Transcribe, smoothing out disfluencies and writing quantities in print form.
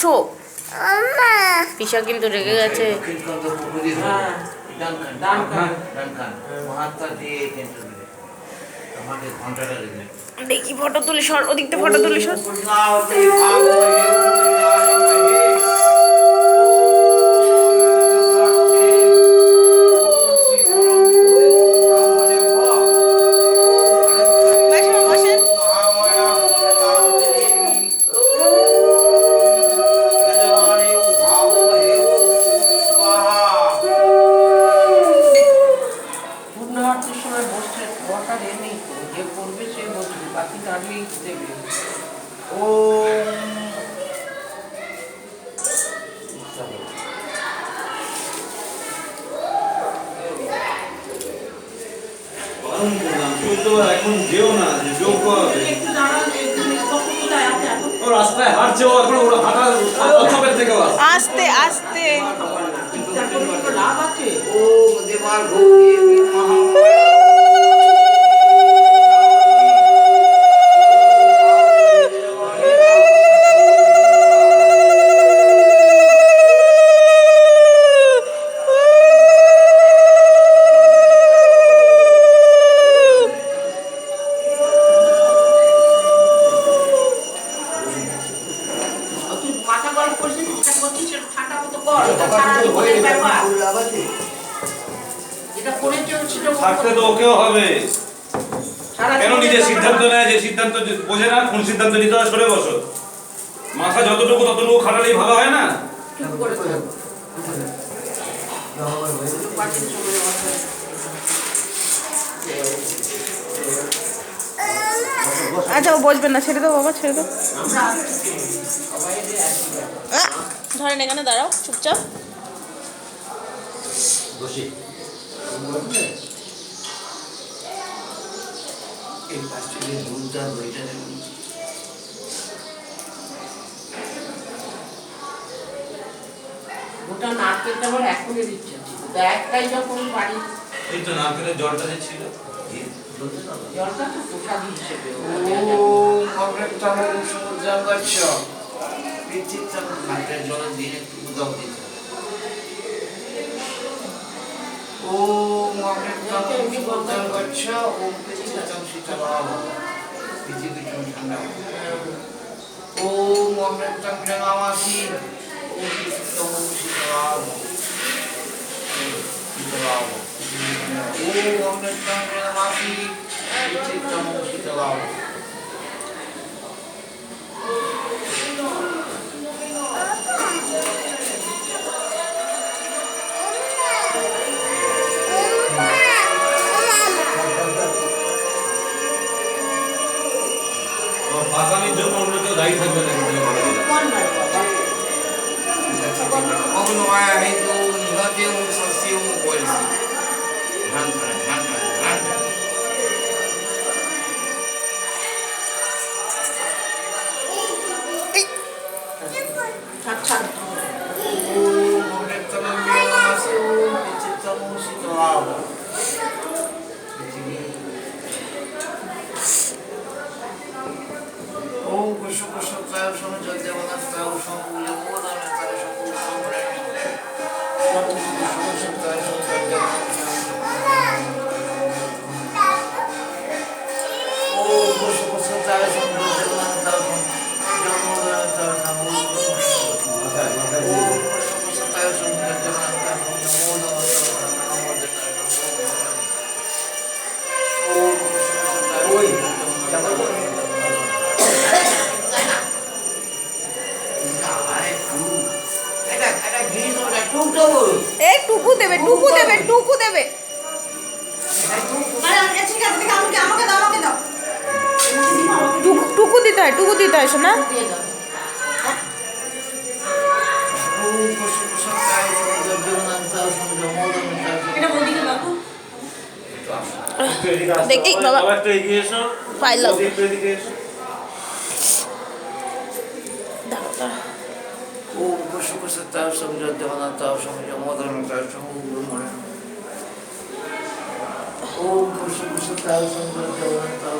বসো। পিসা কিন্তু রেগে গেছে। দেখি ফটো তুলি সর, ওদিকতে ফটো তুলি সর। এখন যেও না, যোগ হবে। ও রাস্তায় হাঁটছে, ও এখন ওর হাঁটা সবের থেকে আস্তে আস্তে। লাভ আছে ও দেবার থাকতে তো ওকেও হবে। কেন নিজের সিদ্ধান্ত নেয়, যে সিদ্ধান্ত বোঝে না কোন সিদ্ধান্ত নিতে হয়? সরে বসো। মাথা যতটুকু ততটুকু খাটালেই ভালো হয় না? আচ্ছা, ও বসবেন না, ছেড়ে দাও বাবা, ছেড়ে দাও। ধরেন এখানে দাঁড়াও চুপচাপ। ওটা নারকেলটা আমার এখনই দিচ্ছে, একটাই যখন বাড়ি। এই তো নারকেলের জলটা যে ছিল, জলটা তো প্রসাদ হিসেবে জল দিয়ে একটু উদাও দিতে। ওম অমৃতম সুমুদ্রং গচ্ছ ওম পিচিতং শীতলাভ পৃথিবীটা ঠান্ডা। ওম অমৃতং প্রেমামাসি ওম পিচিতং শীতলাভ শীতলাভ। ওম অমৃতং প্রেমামাসি পিচিতং শীতলাভ। আগামীর জন্য অন্য কেউ দায়ী থাকবে না। অগ্নমায়া হেতু নিহতেও সস্যেও বলছি ধান ধরে ধান ধরে ধান ধরে। ওম কুশু কুশু তায় সময় জল দেবনা তায় সম্পূর্ণ মোদন তায় সম্পূর্ণ সম্পূর্ণ কুশু কুশু তায় সময় জল দেবনা ওম কুশু কুশু তায় সময় জল দেবনা তায় মোদন তায় সম্পূর্ণ ওম কুশু কুশু তায় সময় জল দেবনা তায় মোদন ওম ওই এই টুকু দেবে, টুকু দেবে, টুকু দেবে। টুকু দিতে হয়, টুকু দিতে হয় শোনা। দেখি বাবা ফাইল দাও। দাঁড়াও দাঁড়াও। ওম কুশু কুশু তায় সময় জল দেবনা তায় সময় মোদন তায় সম্পূর্ণ। ওম কুশু কুশু তায় সময় জল দেবনা তায়